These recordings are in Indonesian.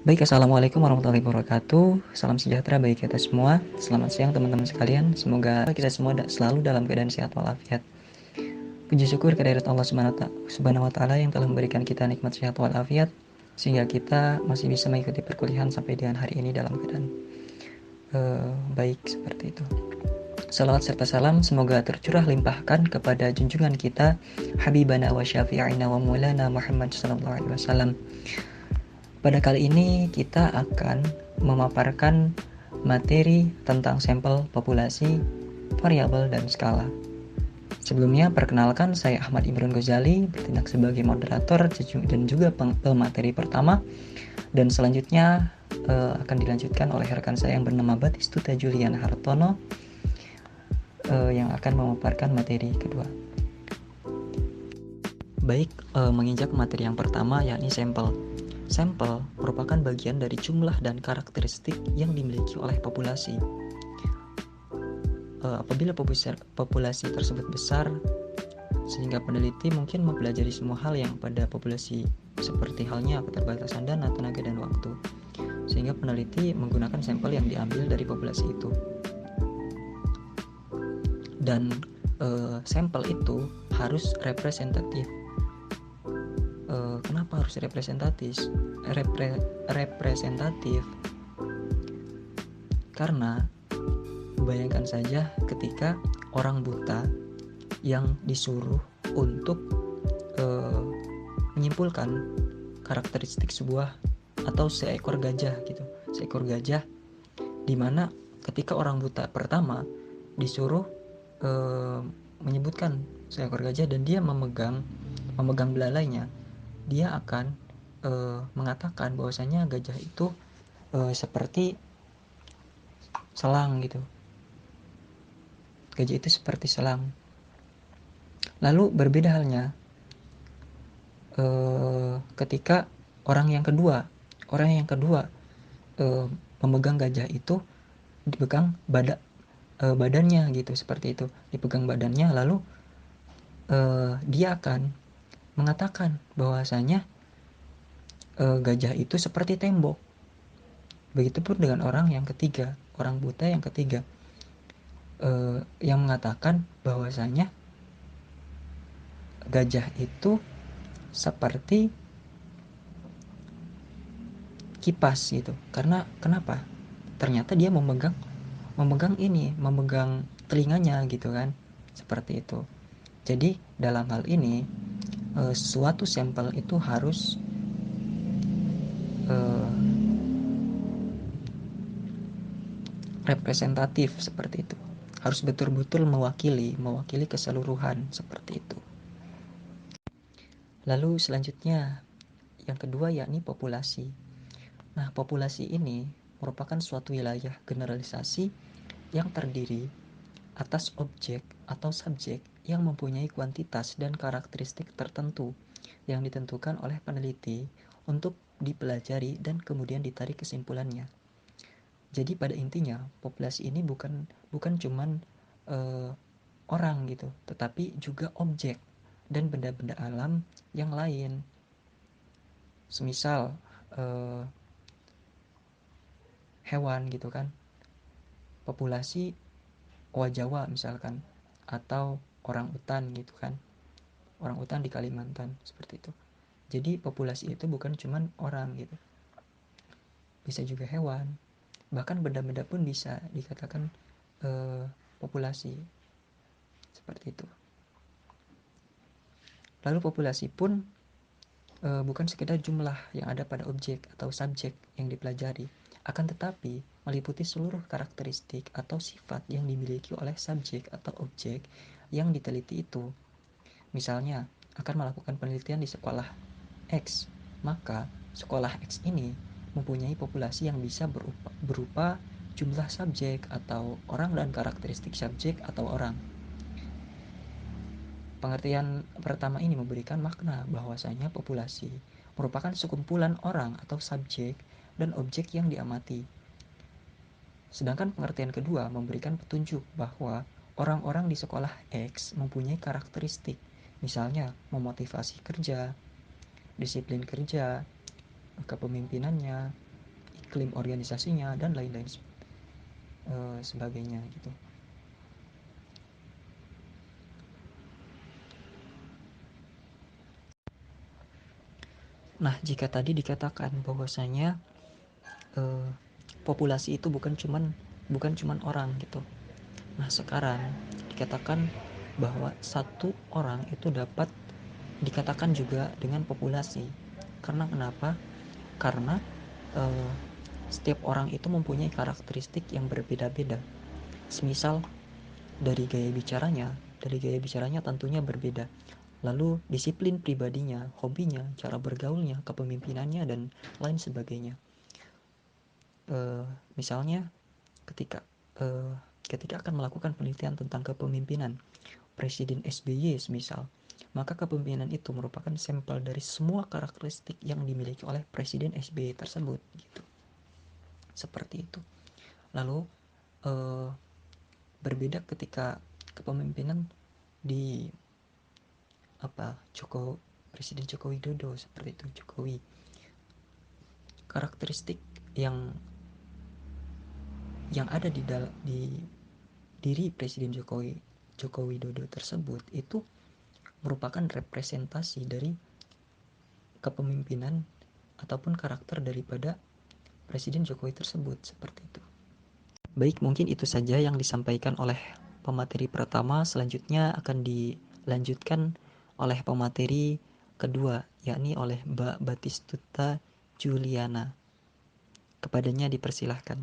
Baik, Assalamualaikum warahmatullahi wabarakatuh. Salam sejahtera bagi kita semua. Selamat siang teman-teman sekalian. Semoga kita semua selalu dalam keadaan sehat walafiat. Puji syukur kehadirat Allah Subhanahu wa taala yang telah memberikan kita nikmat sehat walafiat sehingga kita masih bisa mengikuti perkuliahan sampai dengan hari ini dalam keadaan baik seperti itu. Salawat serta salam semoga tercurah limpahkan kepada junjungan kita Habibana wa syafi'ina wa maulana Muhammad sallallahu alaihi wasallam. Pada kali ini kita akan memaparkan materi tentang sampel populasi, variabel, dan skala. Sebelumnya, perkenalkan saya Ahmad Imran Ghazali, bertindak sebagai moderator dan juga pemateri pertama. Dan selanjutnya akan dilanjutkan oleh rekan saya yang bernama Batistuta Julian Hartono yang akan memaparkan materi kedua. Baik, menginjak materi yang pertama yakni sampel. Sampel merupakan bagian dari jumlah dan karakteristik yang dimiliki oleh populasi. Apabila populasi tersebut besar, sehingga peneliti mungkin mempelajari semua hal yang pada populasi, seperti halnya keterbatasan dana, tenaga, dan waktu. Sehingga peneliti menggunakan sampel yang diambil dari populasi itu. Dan sampel itu harus representatif. Kenapa harus representatif? Karena bayangkan saja ketika orang buta yang disuruh untuk menyimpulkan karakteristik sebuah atau seekor gajah gitu. Seekor gajah dimana ketika orang buta pertama disuruh menyebutkan seekor gajah dan dia memegang belalainya, dia akan mengatakan bahwasanya gajah itu seperti selang gitu. Gajah itu seperti selang. Lalu berbeda halnya ketika orang yang kedua memegang gajah itu, dipegang badannya gitu, seperti itu, dipegang badannya, lalu dia akan mengatakan bahwasanya gajah itu seperti tembok. Begitupun dengan orang yang ketiga, orang buta yang ketiga, yang mengatakan bahwasanya gajah itu seperti kipas gitu. Karena kenapa? Ternyata dia memegang telinganya gitu kan, seperti itu. Jadi dalam hal ini suatu sampel itu harus representatif seperti itu, harus betul-betul mewakili keseluruhan seperti itu. Lalu selanjutnya yang kedua yakni populasi. Nah, populasi ini merupakan suatu wilayah generalisasi yang terdiri atas objek atau subjek yang mempunyai kuantitas dan karakteristik tertentu yang ditentukan oleh peneliti untuk dipelajari dan kemudian ditarik kesimpulannya. Jadi pada intinya populasi ini bukan cuman orang gitu, tetapi juga objek dan benda-benda alam yang lain. Semisal hewan gitu kan, populasi owa Jawa misalkan, atau orang utan gitu kan, orang utan di Kalimantan seperti itu. Jadi populasi itu bukan cuman orang gitu, bisa juga hewan, bahkan benda-benda pun bisa dikatakan populasi seperti itu. Lalu populasi pun bukan sekedar jumlah yang ada pada objek atau subjek yang dipelajari, akan tetapi meliputi seluruh karakteristik atau sifat yang dimiliki oleh subjek atau objek yang diteliti itu. Misalnya, akan melakukan penelitian di sekolah X, maka sekolah X ini mempunyai populasi yang bisa berupa jumlah subjek atau orang dan karakteristik subjek atau orang. Pengertian pertama ini memberikan makna bahwasanya populasi merupakan sekumpulan orang atau subjek dan objek yang diamati. Sedangkan pengertian kedua memberikan petunjuk bahwa orang-orang di sekolah X mempunyai karakteristik, misalnya memotivasi kerja, disiplin kerja, kepemimpinannya, iklim organisasinya, dan lain-lain sebagainya gitu. Nah, jika tadi dikatakan bahwasanya populasi itu bukan cuman orang gitu. Nah, sekarang dikatakan bahwa satu orang itu dapat dikatakan juga dengan populasi. Karena kenapa? Karena setiap orang itu mempunyai karakteristik yang berbeda-beda. Semisal dari gaya bicaranya tentunya berbeda. Lalu disiplin pribadinya, hobinya, cara bergaulnya, kepemimpinannya, dan lain sebagainya. Misalnya ketika akan melakukan penelitian tentang kepemimpinan Presiden SBY semisal, maka kepemimpinan itu merupakan sampel dari semua karakteristik yang dimiliki oleh Presiden SBY tersebut gitu. Seperti itu. Lalu berbeda ketika kepemimpinan di Presiden Joko Widodo, seperti itu. Jokowi, karakteristik yang ada di diri Presiden Joko Widodo tersebut itu merupakan representasi dari kepemimpinan ataupun karakter daripada Presiden Jokowi tersebut, seperti itu. Baik, mungkin itu saja yang disampaikan oleh pemateri pertama. Selanjutnya akan dilanjutkan oleh pemateri kedua, yakni oleh Mbak Batistuta Juliana. Kepadanya dipersilahkan.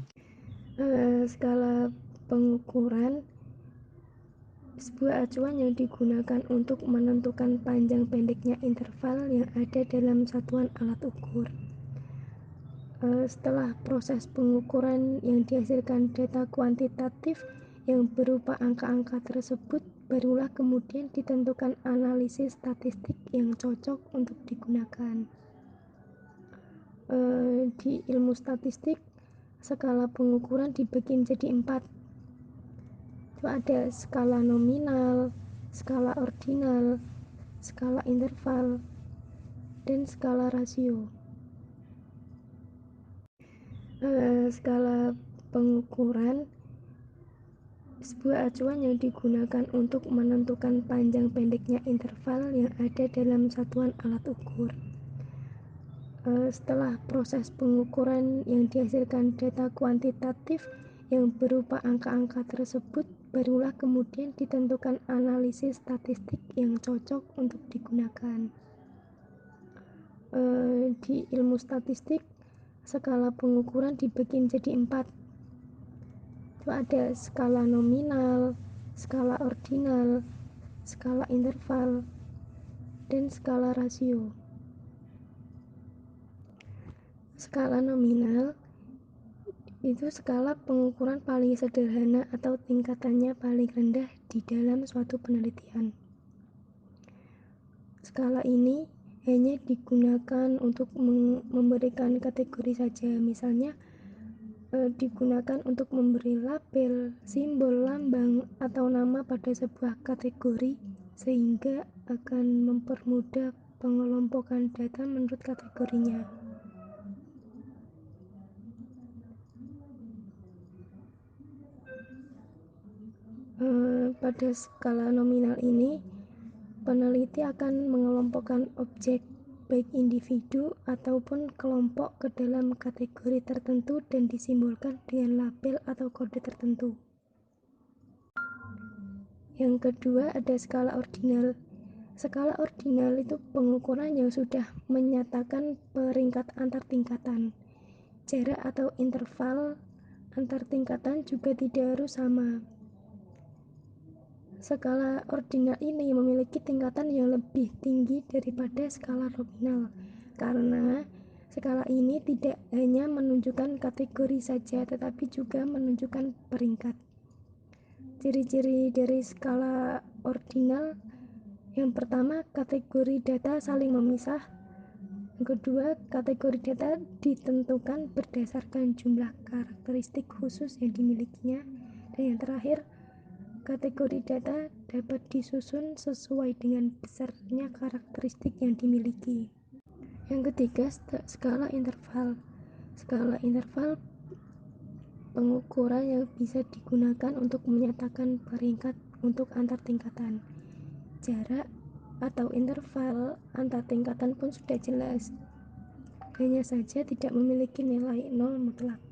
Skala pengukuran sebuah acuan yang digunakan untuk menentukan panjang pendeknya interval yang ada dalam satuan alat ukur. Setelah proses pengukuran yang dihasilkan data kuantitatif yang berupa angka-angka tersebut, barulah kemudian ditentukan analisis statistik yang cocok untuk digunakan. Di ilmu statistik, skala pengukuran dibagi menjadi 4. Itu ada skala nominal, skala ordinal, skala interval, dan skala rasio. Skala pengukuran sebuah acuan yang digunakan untuk menentukan panjang pendeknya interval yang ada dalam satuan alat ukur. Setelah proses pengukuran yang dihasilkan data kuantitatif yang berupa angka-angka tersebut, barulah kemudian ditentukan analisis statistik yang cocok untuk digunakan. Di ilmu statistik, skala pengukuran dibagi menjadi 4. Itu ada skala nominal, skala ordinal, skala interval, dan skala rasio. Skala nominal itu skala pengukuran paling sederhana atau tingkatannya paling rendah di dalam suatu penelitian. Skala ini hanya digunakan untuk memberikan kategori saja, misalnya digunakan untuk memberi label, simbol, lambang, atau nama pada sebuah kategori sehingga akan mempermudah pengelompokan data menurut kategorinya. Pada skala nominal ini, peneliti akan mengelompokkan objek baik individu ataupun kelompok ke dalam kategori tertentu dan disimbolkan dengan label atau kode tertentu. Yang kedua ada skala ordinal. Skala ordinal itu pengukuran yang sudah menyatakan peringkat antar tingkatan. Jarak atau interval antar tingkatan juga tidak harus sama. Skala ordinal ini memiliki tingkatan yang lebih tinggi daripada skala nominal karena skala ini tidak hanya menunjukkan kategori saja tetapi juga menunjukkan peringkat. Ciri-ciri dari skala ordinal: yang pertama, kategori data saling memisah. Yang kedua, kategori data ditentukan berdasarkan jumlah karakteristik khusus yang dimilikinya. Dan yang terakhir, kategori data dapat disusun sesuai dengan besarnya karakteristik yang dimiliki. Yang ketiga, skala interval. Skala interval pengukuran yang bisa digunakan untuk menyatakan peringkat untuk antar tingkatan. Jarak atau interval antar tingkatan pun sudah jelas, hanya saja tidak memiliki nilai nol mutlak.